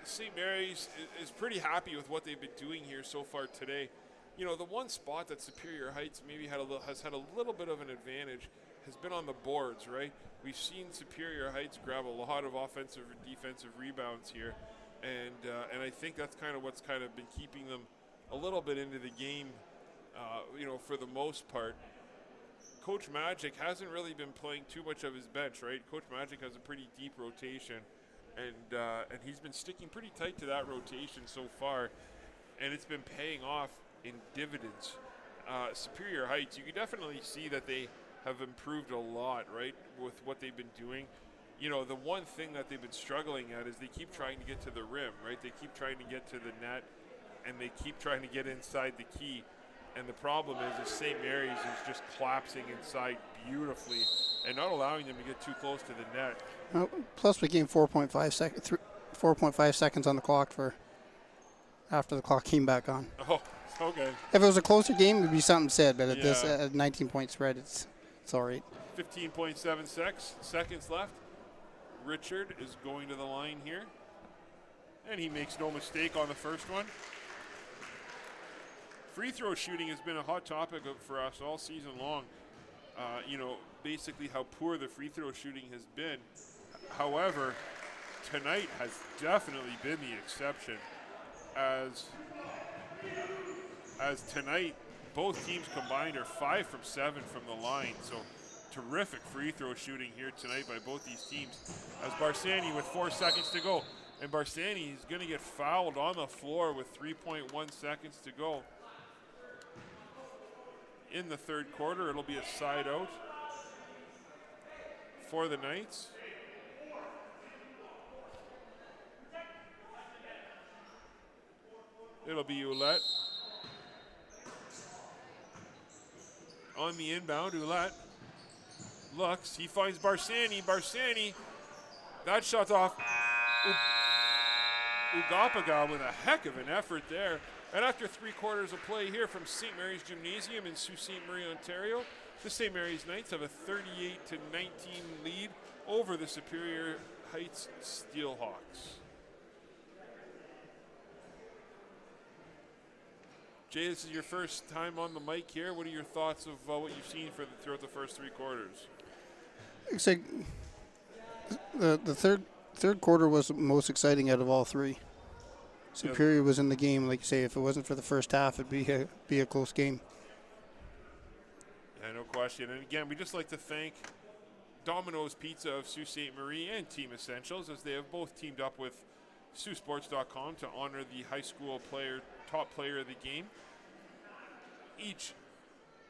St. Mary's is pretty happy with what they've been doing here so far today. You know, the one spot that Superior Heights maybe has had a little bit of an advantage has been on the boards, right? We've seen Superior Heights grab a lot of offensive and defensive rebounds here, and I think that's kind of what's kind of been keeping them a little bit into the game, you know, for the most part. Coach Magic hasn't really been playing too much of his bench, right? Coach Magic has a pretty deep rotation, and he's been sticking pretty tight to that rotation so far, and it's been paying off in dividends. Superior Heights, you can definitely see that they have improved a lot, right, with what they've been doing. You know, the one thing that they've been struggling at is they keep trying to get to the rim, right? They keep trying to get to the net, and they keep trying to get inside the key. And the problem is St. Mary's is just collapsing inside beautifully and not allowing them to get too close to the net. Plus, we gained 4.5 seconds on the clock for after the clock came back on. Oh, okay. If it was a closer game, it would be something said. But at this 19-point spread, it's all right. 15.7 seconds left. Richard is going to the line here, and he makes no mistake on the first one. Free throw shooting has been a hot topic for us all season long. You know, basically how poor the free throw shooting has been. However, tonight has definitely been the exception, as tonight both teams combined are 5 from 7 from the line. So terrific free throw shooting here tonight by both these teams. As Barsani with 4 seconds to go, and Barsani is going to get fouled on the floor with 3.1 seconds to go. In the third quarter, it'll be a side out for the Knights. It'll be Ouellette. On the inbound, Ouellette looks, he finds Barsani. Barsani, that shot's off. Ugapaga with a heck of an effort there. And after 3 quarters of play here from St. Mary's Gymnasium in Sault Ste. Marie, Ontario, the St. Mary's Knights have a 38-19 lead over the Superior Heights Steelhawks. Jay, this is your first time on the mic here. What are your thoughts of what you've seen throughout the first 3 quarters? It's like the third quarter was the most exciting out of all 3. Superior was in the game, like you say. If it wasn't for the first half, it'd be a close game. Yeah, no question. And again, we just like to thank Domino's Pizza of Sault Ste. Marie and Team Essentials, as they have both teamed up with Saultsports.com to honor the high school top player of the game. Each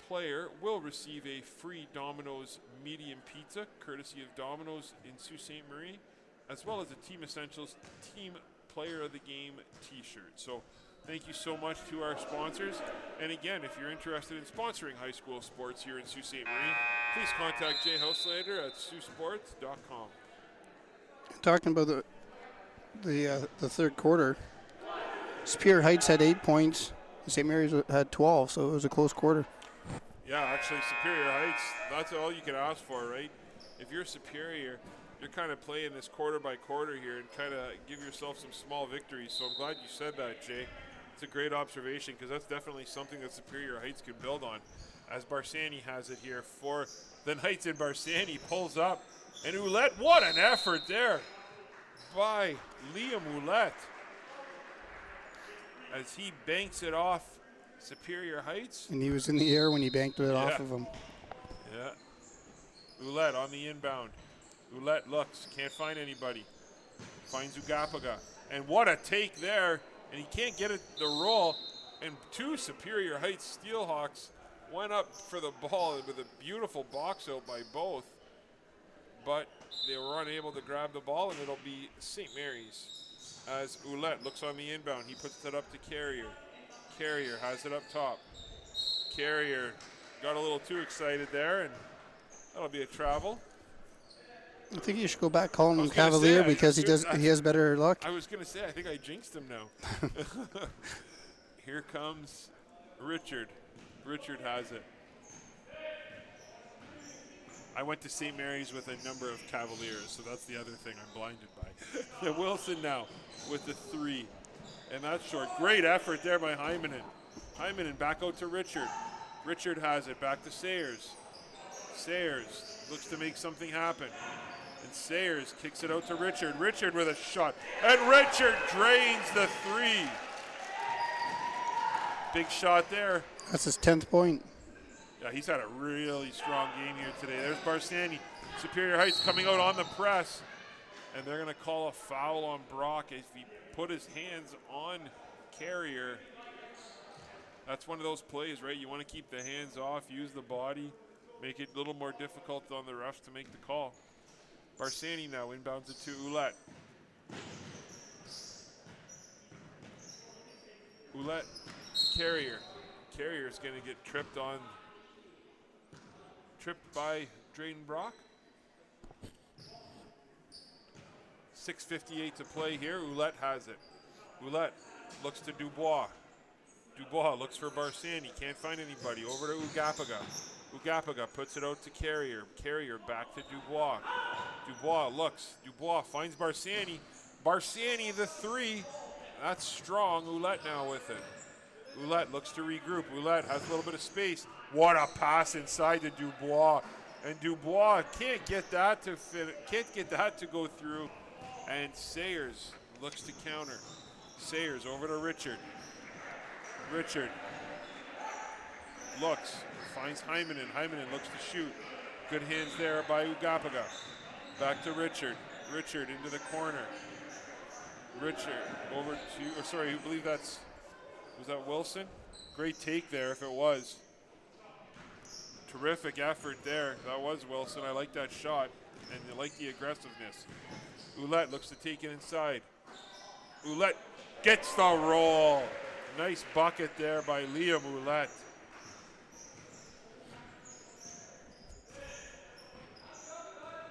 player will receive a free Domino's medium pizza, courtesy of Domino's in Sault Ste. Marie, as well as a Team Essentials Team Player of the Game t-shirt. So Thank you so much to our sponsors. And again, if you're interested in sponsoring high school sports here in Sault Ste. Marie, please contact Jay Houselander at saultsports.com. Talking about the third quarter, Superior Heights had 8 points. St. Mary's had 12, so it was a close quarter. Yeah, actually, Superior Heights, that's all you can ask for, right? If you're Superior, you're kind of playing this quarter by quarter here and kind of give yourself some small victories. So I'm glad you said that, Jay. It's a great observation because that's definitely something that Superior Heights can build on. As Barsani has it here for the Knights, and Barsani pulls up. And Ouellette, what an effort there by Liam Ouellette as he banks it off Superior Heights. And he was in the air when he banked it off of him. Yeah. Ouellette on the inbound. Ouellette looks, can't find anybody. Finds Ugapaga. And what a take there. And he can't get it the roll. And two Superior Heights Steelhawks went up for the ball with a beautiful box out by both. But they were unable to grab the ball, and it'll be St. Mary's. As Ouellette looks on the inbound, he puts it up to Carrier. Carrier has it up top. Carrier got a little too excited there, and that'll be a travel. I think you should go back calling him Cavalier because he has better luck. I was going to say, I think I jinxed him now. Here comes Richard. Richard has it. I went to St. Mary's with a number of Cavaliers, so that's the other thing I'm blinded by. Wilson now with the three. And that's short. Great effort there by Hymanen. Hymanen back out to Richard. Richard has it back to Sayers. Sayers looks to make something happen. And Sayers kicks it out to Richard. Richard with a shot. And Richard drains the three. Big shot there. That's his 10th point. Yeah, he's had a really strong game here today. There's Barsani. Superior Heights coming out on the press. And they're going to call a foul on Brock if he put his hands on Carrier. That's one of those plays, right? You want to keep the hands off, use the body, make it a little more difficult on the refs to make the call. Barsani now inbounds it to Ouellette. Ouellette, Carrier. Carrier's going to get tripped by Drayden Brock. 6:58 to play here. Ouellette has it. Ouellette looks to Dubois. Dubois looks for Barsani. Can't find anybody. Over to Ugapaga. Ugapaga puts it out to Carrier. Carrier back to Dubois. Dubois looks. Dubois finds Barsani. Barsani the three. That's strong. Ouellette now with it. Ouellette looks to regroup. Ouellette has a little bit of space. What a pass inside to Dubois. And Dubois can't get that to fit. Can't get that to go through. And Sayers looks to counter. Sayers over to Richard. Richard looks, finds Hymanen. Hymanen looks to shoot. Good hands there by Ugapaga. Back to Richard. Richard into the corner. Richard over to, I believe was that Wilson? Great take there if it was. Terrific effort there. That was Wilson. I like that shot, and I like the aggressiveness. Ouellette looks to take it inside. Ouellette gets the roll. Nice bucket there by Liam Ouellette.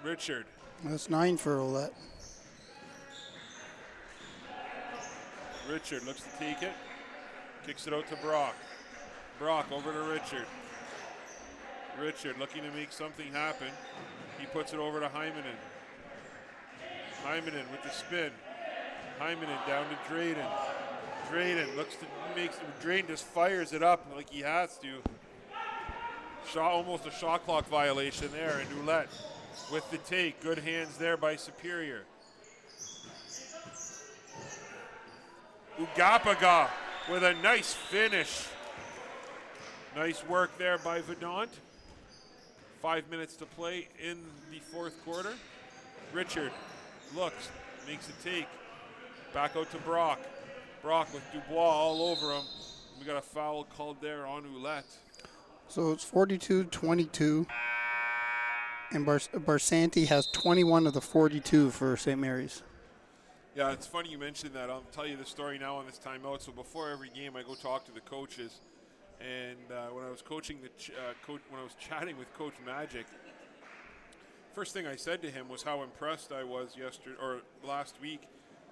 Richard. That's 9 for Ouellette. Richard looks to take it. Kicks it out to Brock. Brock over to Richard. Richard looking to make something happen. He puts it over to Hymanen. Hymanen with the spin. Hymanen down to Drayden. Drayden looks to make some. Drayden just fires it up like he has to. Almost a shot clock violation there. And Ouellette with the take. Good hands there by Superior. Ugapaga with a nice finish. Nice work there by Vedant. 5 minutes to play in the fourth quarter. Richard looks, makes a take. Back out to Brock. Brock with Dubois all over him. We got a foul called there on Ouellette. So it's 42-22. And Barsanti has 21 of the 42 for St. Mary's. Yeah, it's funny you mentioned that. I'll tell you the story now on this timeout. So before every game, I go talk to the coaches, and when I was coaching when I was chatting with Coach Magic, first thing I said to him was how impressed I was last week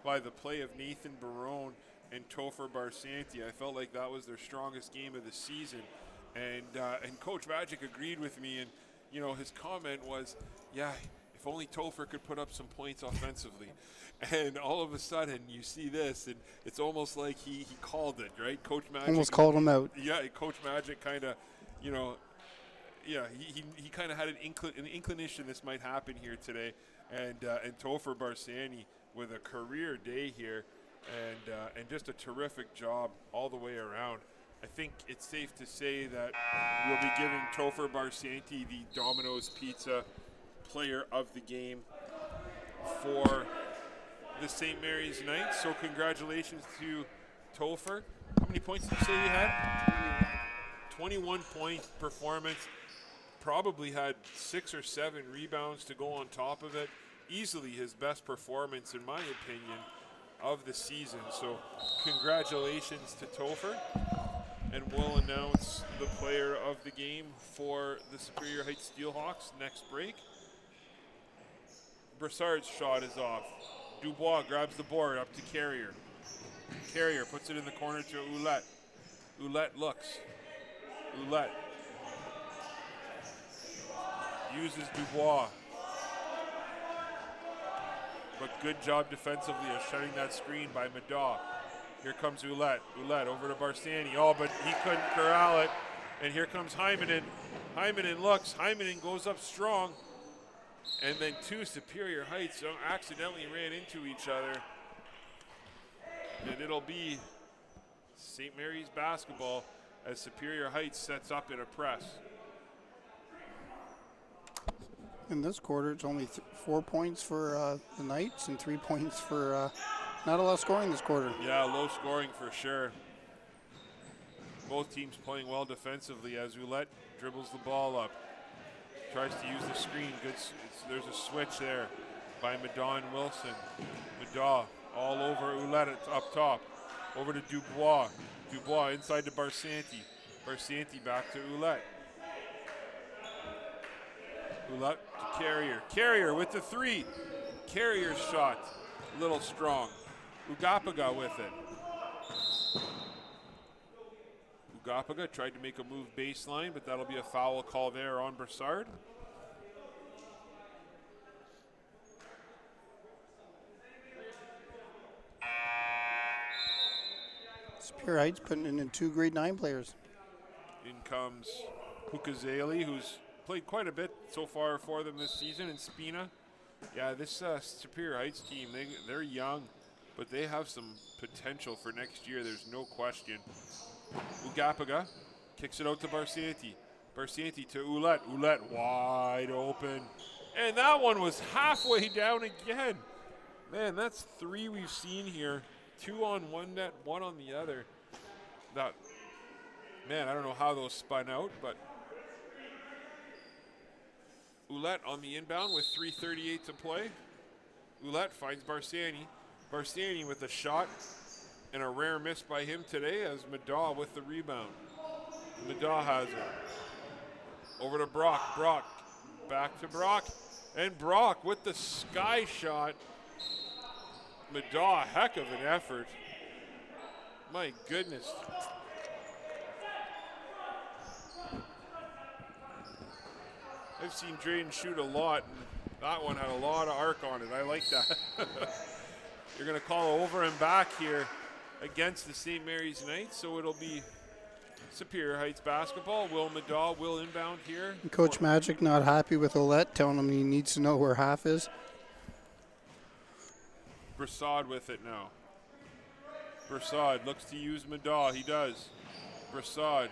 by the play of Nathan Barone and Topher Barsanti. I felt like that was their strongest game of the season, and Coach Magic agreed with me. And his comment was, "Yeah, if only Topher could put up some points offensively." And all of a sudden, you see this, and it's almost like he called it, right? Coach Magic almost called him out. Yeah, Coach Magic kind of, he kind of had an inclination this might happen here today, and Topher Barsani with a career day here, and just a terrific job all the way around. I think it's safe to say that we'll be giving Topher Barsanti the Domino's Pizza Player of the Game for the St. Mary's Knights. So congratulations to Topher. How many points did you say he had? 21-point performance. Probably had 6 or 7 rebounds to go on top of it. Easily his best performance, in my opinion, of the season. So congratulations to Topher. And we'll announce the player of the game for the Superior Heights Steelhawks next break. Brassard's shot is off. Dubois grabs the board up to Carrier. Carrier puts it in the corner to Ouellette. Ouellette looks. Ouellette uses Dubois. But good job defensively of shutting that screen by Madaw. Here comes Ouellette. Ouellette over to Barsani. Oh, but he couldn't corral it. And here comes Hymanen. Hymanen looks. Hymanen goes up strong. And then two Superior Heights accidentally ran into each other. And it'll be St. Mary's basketball as Superior Heights sets up in a press. In this quarter, it's only 4 points for the Knights and 3 points for not a lot of scoring this quarter. Yeah, low scoring for sure. Both teams playing well defensively as Ouellette dribbles the ball up. Tries to use the screen. There's a switch there by Madaw and Wilson. Madaw all over Ouellette up top. Over to Dubois. Dubois inside to Barsanti. Barsanti back to Ouellette. Ouellette to Carrier. Carrier with the 3. Carrier's shot. A little strong. Ugapaga with it. Ugapaga tried to make a move baseline, but that'll be a foul call there on Brassard. Superior Heights putting in 2 grade 9 players. In comes Hukazeli, who's played quite a bit so far for them this season, and Spina. Yeah, this Superior Heights team, they're young, but they have some potential for next year, there's no question. Ugapaga kicks it out to Barsanti. Barsanti to Ouellette. Ouellette wide open. And that one was halfway down again. Man, that's 3 we've seen here. 2 on one net, 1 on the other. Man, I don't know how those spun out, but Ouellette on the inbound with 3:38 to play. Ouellette finds Barsani. Barsani with a shot and a rare miss by him today as Madaw with the rebound. Madaw has it. Over to Brock. Brock back to Brock. And Brock with the sky shot. Madaw, heck of an effort. My goodness. I've seen Drayden shoot a lot, and that one had a lot of arc on it. I like that. You're going to call over and back here against the St. Mary's Knights, so it'll be Superior Heights basketball. Will Madaw will inbound here. And Coach Magic not happy with Ouellette, telling him he needs to know where half is. Brassard with it now. Brassard looks to use Madaw. He does. Brassard.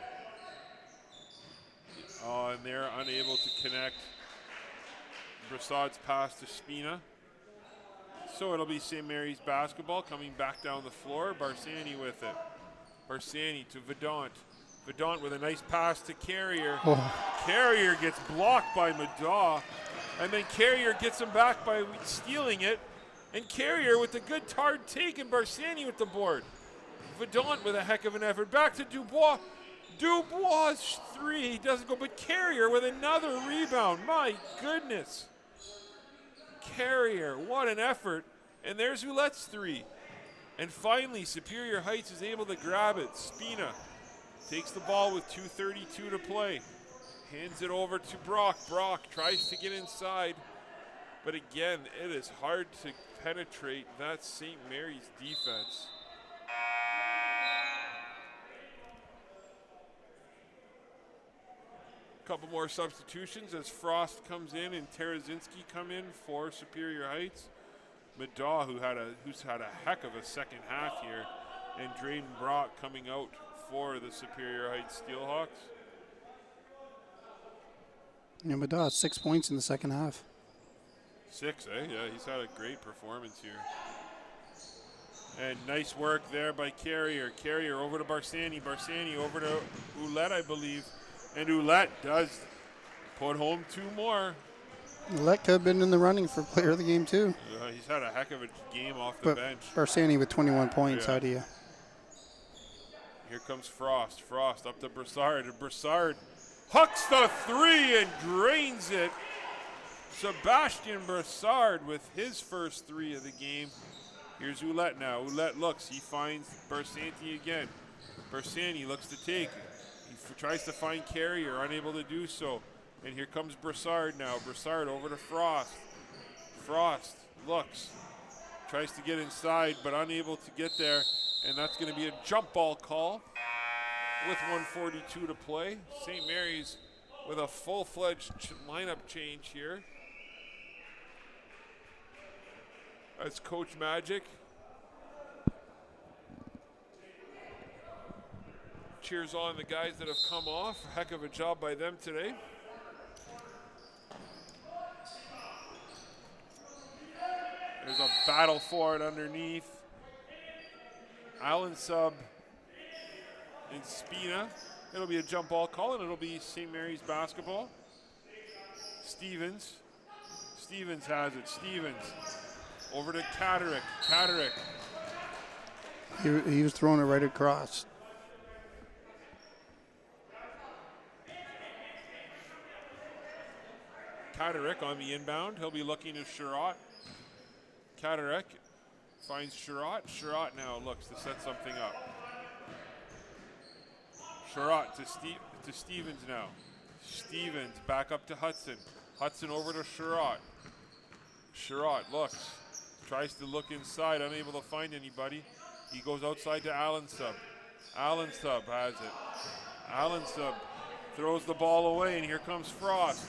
Oh, and they're unable to connect. Brassard's pass to Spina. So it'll be St. Mary's basketball coming back down the floor. Barsani with it. Barsani to Vedant. Vedant with a nice pass to Carrier. Oh. Carrier gets blocked by Madaw. And then Carrier gets him back by stealing it And Carrier with a good hard take, and Barsani with the board. Vedant with a heck of an effort. Back to Dubois. Dubois' three. He doesn't go, but Carrier with another rebound. My goodness. Carrier, what an effort. And there's Ouellette's three. And finally, Superior Heights is able to grab it. Spina takes the ball with 2:32 to play. Hands it over to Brock. Brock tries to get inside. But again, it is hard to penetrate that St. Mary's defense. Couple more substitutions as Frost comes in and Tarazinski come in for Superior Heights. Madaw, who's had a heck of a second half here, and Drayden Brock coming out for the Superior Heights Steelhawks. Yeah, Madaw, 6 points in the second half. 6, eh? Yeah, he's had a great performance here. And nice work there by Carrier. Carrier over to Barsani. Barsani over to Ouellette, I believe. And Ouellette does put home 2 more. Ouellette could have been in the running for player of the game, too. He's had a heck of a game off the bench. Barsani with 21 points, how do you? Here comes Frost. Frost up to Broussard. And Broussard hucks the 3 and drains it. Sebastian Broussard with his first 3 of the game. Here's Ouellette now. Ouellette looks. He finds Barsani again. Barsani looks to take. He tries to find Carrier, unable to do so. And here comes Broussard now. Broussard over to Frost. Frost looks. Tries to get inside, but unable to get there. And that's going to be a jump ball call with 1:42 to play. St. Mary's with a full-fledged lineup change here. That's Coach Magic. Cheers on the guys that have come off. Heck of a job by them today. There's a battle for it underneath. Allen Sub and Spina. It'll be a jump ball call, and it'll be St. Mary's basketball. Stevens. Stevens has it. Stevens over to Catterick. Catterick. He was throwing it right across. Catterick on the inbound. He'll be looking to Sherratt. Catterick finds Sherratt. Sherratt now looks to set something up. Sherratt to Stevens now. Stevens back up to Hudson. Hudson over to Sherratt. Sherratt looks. Tries to look inside, unable to find anybody. He goes outside to Allen Sub. Allen Sub has it. Allen Sub throws the ball away, and here comes Frost.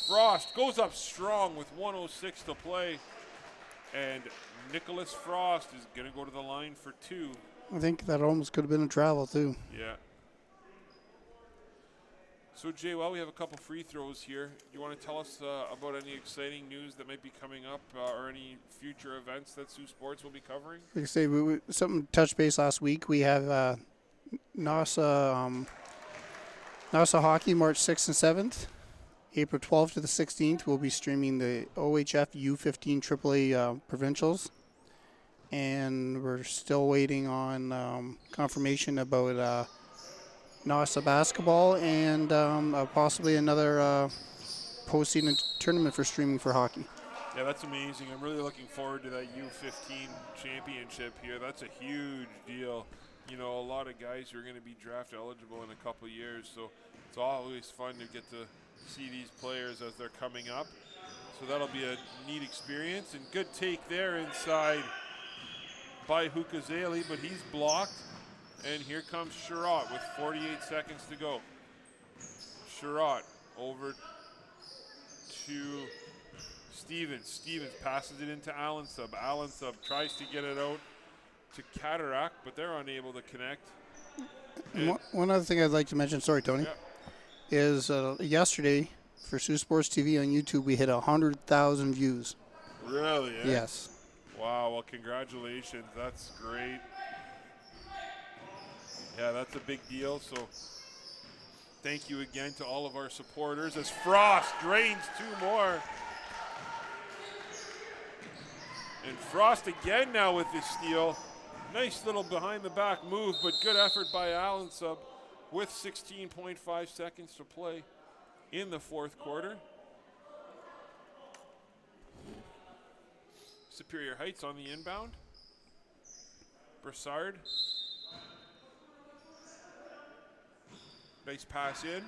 Frost goes up strong with 1:06 to play. And Nicholas Frost is going to go to the line for 2. I think that almost could have been a travel, too. Yeah. So, Jay, while we have a couple free throws here, you want to tell us about any exciting news that might be coming up or any future events that Sault Sports will be covering? Like I say, something touched base last week. We have NASA Hockey March 6th and 7th. April 12th to the 16th, we'll be streaming the OHF U15 AAA provincials. And we're still waiting on confirmation about NASA basketball and possibly another postseason tournament for streaming for hockey. Yeah, that's amazing. I'm really looking forward to that U15 championship here. That's a huge deal. You know, a lot of guys who are going to be draft eligible in a couple of years, so it's always fun to get to see these players as they're coming up. So that'll be a neat experience. And good take there inside by Hukazeli, but he's blocked. And here comes Sherratt with 48 seconds to go. Sherratt over to Stevens. Stevens passes it into Allen Sub. Allen Sub tries to get it out to Cataract, but they're unable to connect. One other thing I'd like to mention, sorry, Tony, is yesterday for Sault Sports TV on YouTube, we hit 100,000 views. Really? Eh? Yes. Wow, well, congratulations. That's great. Yeah, that's a big deal. So thank you again to all of our supporters as Frost drains 2 more. And Frost again now with the steal. Nice little behind the back move, but good effort by Allen Sub with 16.5 seconds to play in the fourth quarter. Superior Heights on the inbound. Broussard. Nice pass in.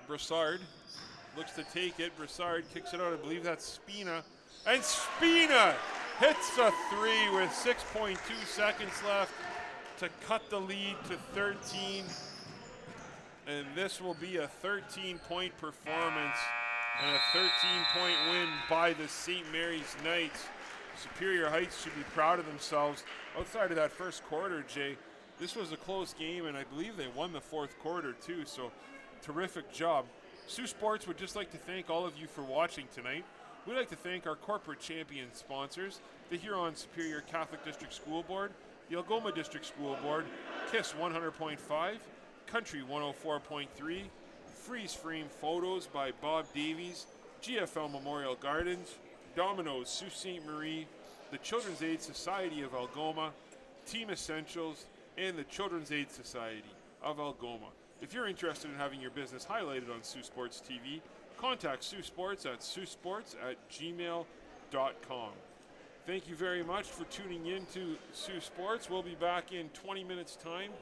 Broussard looks to take it. Broussard kicks it out. I believe that's Spina. And Spina hits a three with 6.2 seconds left to cut the lead to 13. And this will be a 13-point performance and a 13-point win by the St. Mary's Knights. Superior Heights should be proud of themselves. Outside of that first quarter, Jay, this was a close game, and I believe they won the fourth quarter too, so terrific job. Sault Sports would just like to thank all of you for watching tonight. We'd like to thank our corporate champion sponsors, the Huron Superior Catholic District School Board, the Algoma District School Board, KISS 100.5, Country 104.3, Freeze Frame Photos by Bob Davies, GFL Memorial Gardens, Domino's Sault Ste. Marie, the Children's Aid Society of Algoma, Team Essentials, and the Children's Aid Society of Algoma. If you're interested in having your business highlighted on Sault Sports TV, contact Sault Sports at saultsports@gmail.com. Thank you very much for tuning in to Sault Sports. We'll be back in 20 minutes' time